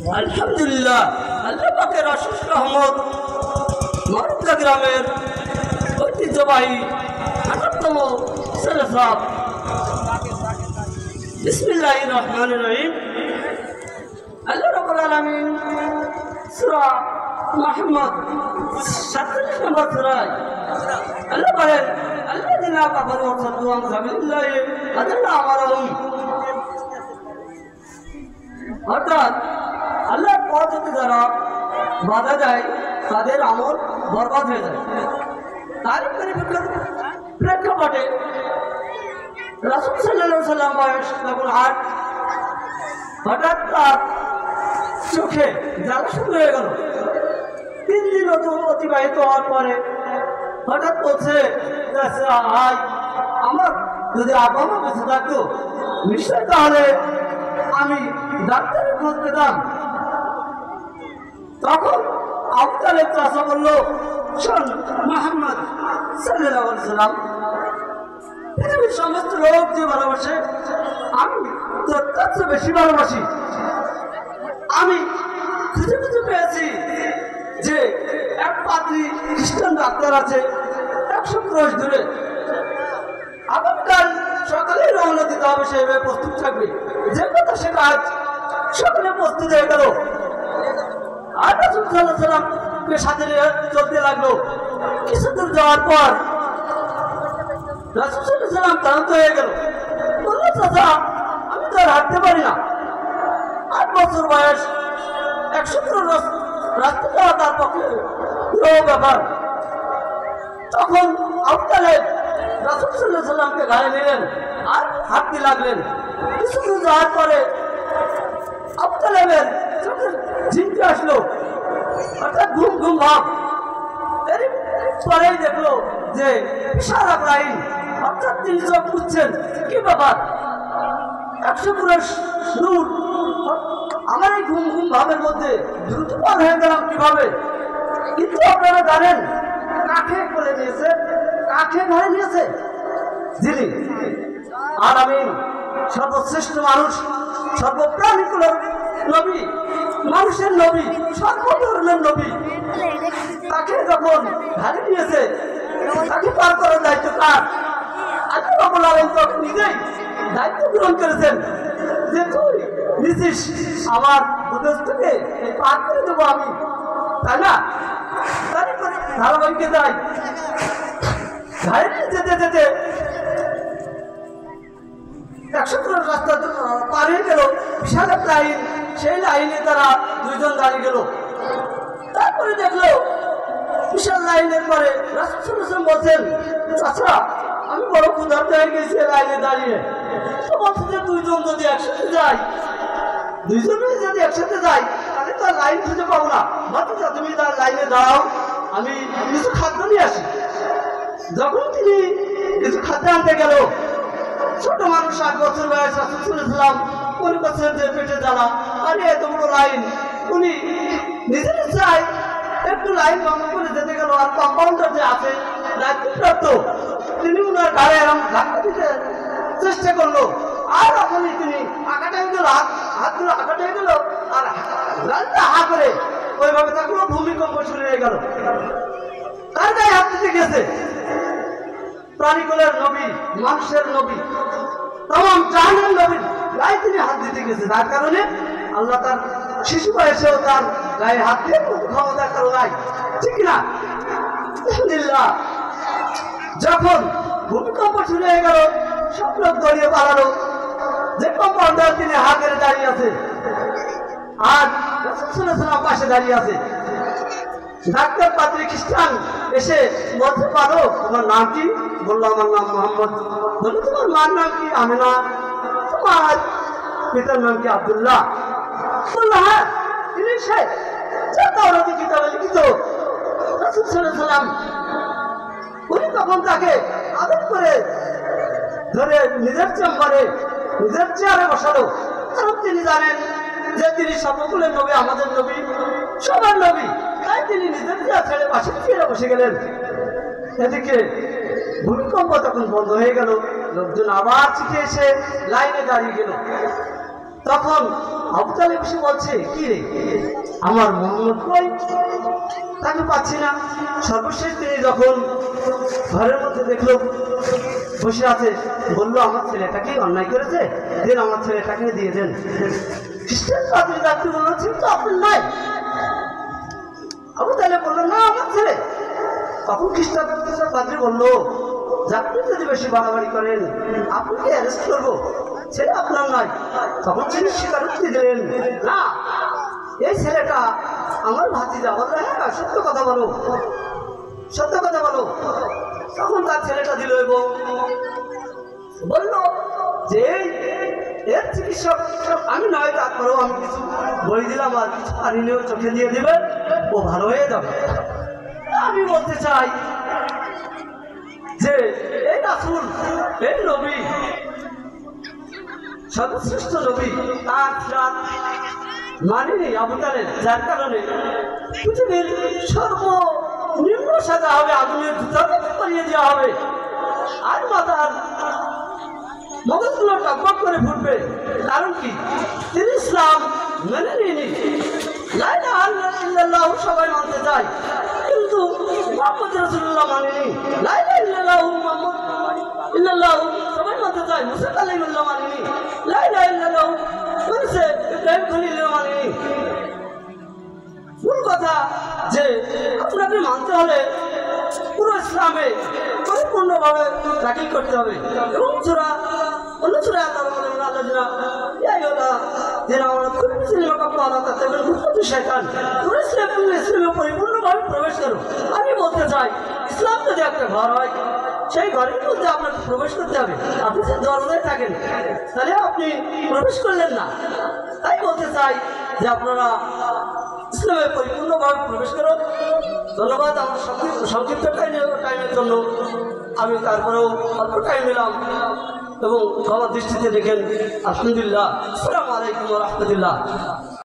আলহামদুলিল্লাহ, আল্লাহ পাকের অশেষ রহমত। মারুফা গ্রামের ঐতিহ্যবাহী 58তম সেরেসাব। বিসমিল্লাহির রহমানির রহিম। আল্লাহ রাব্বুল আলামিন সূরা মুহাম্মদ 47 নম্বর সূরায় আল্লাহ বলেন, আল্লাযিনা কাফারু ওয়া সাদ্দু আন সাবিলিল্লাহি আযাল্লা আমারহুম। অর্থাৎ আল্লাহর পথ হতে যারা বাধা দেয় তাদের আমল বরবাদ হয়ে যায়। তারই প্রেক্ষাপটে রাসূল সাল্লাল্লাহু আলাইহি ওয়াসাল্লাম বয়স যখন 8, হঠাৎ তার চোখে জ্বালা শুরু হয়ে গেল। 3 দিন অতিবাহিত হওয়ার পরে হঠাৎ বলছে, আমার যদি আব্বা মা বেঁচে থাকতো নিশ্চয় তাহলে আমি ডাক্তারের খোঁজ পেতাম। তখন আবু তালেব চাচা বলল, শোন মুহাম্মদ সাল্লাল্লাহু আলাইহি ওয়াসাল্লাম, পৃথিবীর সমস্ত লোক যে ভালোবাসে আমি তোর তার চেয়ে বেশি ভালোবাসি। আমি খুঁজে খুঁজে পেয়েছি যে এক পাদ্রী খ্রিস্টান ডাক্তার আছে 100 ক্রোশ দূরে। আগামীকাল সকালে রওনা দিতে হবে, সেভাবে প্রস্তুত থাকবে। যে কথা সে কাজ সকালে প্রস্তুত হয়ে গেল। আর রাসূল সাল্লাল্লাহু আলাইহি ওয়াসাল্লামকে সাথে নিয়ে চলতে লাগলো। কিছু দূর যাওয়ার পর রাসূল সাল্লাল্লাহু আলাইহি ওয়াসাল্লাম ক্লান্ত হয়ে গেল। বলল, চাচা আমি তো আর হাঁটতে পারি না। 8 বছর বয়স, 100 ক্রোশ রাস্তা যাওয়া তার পক্ষে ব্যাপার। তখন আবু তালেব রাসূল সাল্লাল্লাহু আলাইহি ওয়াসাল্লামকে গায়ে নিলেন আর হাঁটতে লাগলেন। কিছু দূর যাওয়ার পরে আবু তালেবের চোখে ঝিমকে আসলো, অর্থাৎ ঘুম ঘুম ভাব। এর পরেই দেখলো যে বিশাল এক লাইন, অর্থাৎ তিনি চোখ বুঝছেন কি ব্যাপার। 100 ক্রোশ দূর আমার এই ঘুম ঘুম ভাবের মধ্যে দ্রুত পার হয়ে গেলাম কিভাবে? কিন্তু আপনারা জানেন কাকে কোলে নিয়েছে, কাকে ঘরে নিয়েছে? যিনি আলামিন, সর্বশ্রেষ্ঠ মানুষ, সর্বপ্রাণীকুলের নবী, মানুষের নবী, সর্বধর্মের নবী, তাকে যখন ঘরে নিয়েছে তাকে পার করার দায়িত্ব কার? আল্লাহ রাব্বুল আলামিন তখন নিজেই দায়িত্ব গ্রহণ করেছেন যে তুই নিছিস আমার উদ্দেশ্যকে পার করে দেবো আমি, তাই না? তারপরে ধারাবাহিকে যাই, ঘরে যেতে যেতে 100 ক্রোশ রাস্তা পার হয়ে গেল। বিশাল এক লাইন, সেই লাইনে তারা দুইজন দাঁড়িয়ে গেল। তারপরে দেখলো বিশাল লাইনের পরে রাসূল সাল্লাল্লাহু আলাইহি ওয়াসাল্লাম বলছেন, চাচা আমি বড় ক্ষুধার্ত হয়ে গেছি লাইনে দাঁড়িয়ে। তো বলছে যে দুইজন যদি একসাথে যাই, তাহলে তো লাইন খুঁজে পাবো না। ভাতিজা তুমি তার লাইনে দাঁড়াও, আমি কিছু খাদ্য নিয়ে আসি। যখন তিনি কিছু খাদ্য আনতে গেল, ছোট মানুষ 8 বছর বয়স, রাসূল সাল্লাল্লাহু আলাইহি ওয়াসাল্লাম মনে করছেন যে পেটে জ্বালা, আরে এত বড় লাইন। উনি নিজের চাই একটু লাইন ভঙ্গ করে যেতে গেল। আর কম্পাউন্ডার যে আছে দায়িত্বপ্রাপ্ত, তিনি উনার গায়ে এরকম ধাক্কা দিতে চেষ্টা করলো। আর তখনই তিনি আঁকাটা হয়ে গেল, হাতগুলো আঁকাটা হয়ে গেল, আর লাইনটা হা করে ওইভাবে থাকলো। ভূমিকম্প শুরু হয়ে গেল। তার গায়ে হাত দিতে গেছে প্রাণীকুলের নবী, মানুষের নবী, তাম জাহানের নবীর গায়ে তিনি হাত দিতে গেছে। যার কারণে আল্লাহ তার শিশু বয়সেও তার গায়ে হাত দিয়ে ক্ষমতা কারো নাই, ঠিক না? আলহামদুলিল্লাহ, যখন ভূমিকম্প শুরু হয়ে গেল, সব লোক দড়িয়ে পালালো। যে কম্পাউন্ডার তিনি হাতের দাঁড়িয়ে আছে, আর রাসূল সাল্লাল্লাহু আলাইহি ওয়াসাল্লাম পাশে দাঁড়িয়ে আছে। ডাক্তার পাদ্রী খ্রিস্টান এসে বলতে পারো তোমার নাম কি? বললো আমার নাম মোহাম্মদ। বললো তোমার মার নাম কি? আমিনা। তোমার পিতার নাম কি? আব্দুল্লাহ। বললো হ্যাঁ তিনি শেখ, যা তাওরাতের কিতাবে লিখিত। রাসূল সাল্লাল্লাহু আলাইহি ওয়াসাল্লাম উনি তখন তাকে আদর করে ধরে নিজের চেম্বারে, নিজের চেয়ারে বসালো। কারণ তিনি জানেন যে তিনি সর্বকুলের নবী, আমাদের নবী, সবার নবী। তাই তিনি নিজের চেয়ার ছেড়ে পাশের চেয়ারে বসে গেলেন। এদিকে ভূমিকম্প তখন বন্ধ হয়ে গেল। লোকজন আবার ছুটে এসে লাইনে দাঁড়িয়ে গেল। তখন আবু তালেব এসে বলছে, কি রে আমার মোহাম্মদ কই, তাকে পাচ্ছি না। সর্বশেষ তিনি যখন ঘরের মধ্যে দেখলো বসে আছে, বললো আমার ছেলেটাকে অন্যায় করেছে, দেন আমার ছেলেটাকে দিয়ে দেন। খ্রিস্টান পাদ্রী ডাক্তার বললো, ছেলে তো আপনার নাই। আবু তালেব বললো, না আমার ছেলে। তখন খ্রিস্টান পাদ্রী বললো, আপনি যদি বেশি বাড়াবাড়ি করেন আপনাকে অ্যারেস্ট করবো, ছেলে আপনার নয়। তখন তিনি স্বীকারোক্তি দিলেন, না এই ছেলেটা আমার ভাতিজা। বললো, হ্যাঁ সত্য কথা বলো, সত্য কথা বলো। তখন তার ছেলেটা দিল এবং বলল যে এর চিকিৎসক আমি নয়, তারপরেও আমি কিছু বই দিলাম আর কিছু পানি নিয়েও চোখে দিয়ে দিবেন, ও ভালো হয়ে যাবে। আমি বলতে চাই যে এই রাসূল, এই নবী, সর্বশ্রেষ্ঠ নবী, তার সিরাত মানেনি আবু তালেব, যার কারণে পৃথিবীর সর্বনিম্ন সাজা হবে, আগুনের জুতাকে করিয়ে দেওয়া হবে, আর মাথার মগজগুলো টকবক করে ফুটবে। কারণ কি, তিনি ইসলাম মেনে নিনি, লা ইলাহা ইল্লাল্লাহ সবাই মানতে চায়, কিন্তু মুহাম্মদ রাসূলুল্লাহ মানেনি। লা ইলাহা ইল্লাল্লাহ মুহাম্মদ ইল্লাল্লাহ সবাই মানতে চায়, মুসা কালিমুল্লাহ মানেনি। লা ইলাহা ইল্লাল্লাহ বলেছে ইব্রাহিম খলিলুল্লাহ মানেনি। মূল কথা যে আপনাকে মানতে হলে পুরো ইসলামে পরিপূর্ণভাবে দাখিল করতে হবে। এবং অন্য সূরা আল্লাযিনা ইসলামে পরিপূর্ণভাবে প্রবেশ করো। আমি বলতে চাই, ইসলাম যদি একটা ঘর হয়, সেই ঘরের মধ্যে আপনাকে প্রবেশ করতে হবে। আপনি যে দরজায় থাকেন তাহলে আপনি প্রবেশ করলেন না। তাই বলতে চাই যে আপনারা ইসলামে পরিপূর্ণভাবে প্রবেশ করুন। ধন্যবাদ আমার সংক্ষিপ্ত টাইমের জন্য। আমি তারপরেও অল্প টাইম নিলাম এবং আমার দৃষ্টিতে দেখেন। আলহামদুলিল্লাহ। আসসালামু আলাইকুম ওয়া রাহমাতুল্লাহ।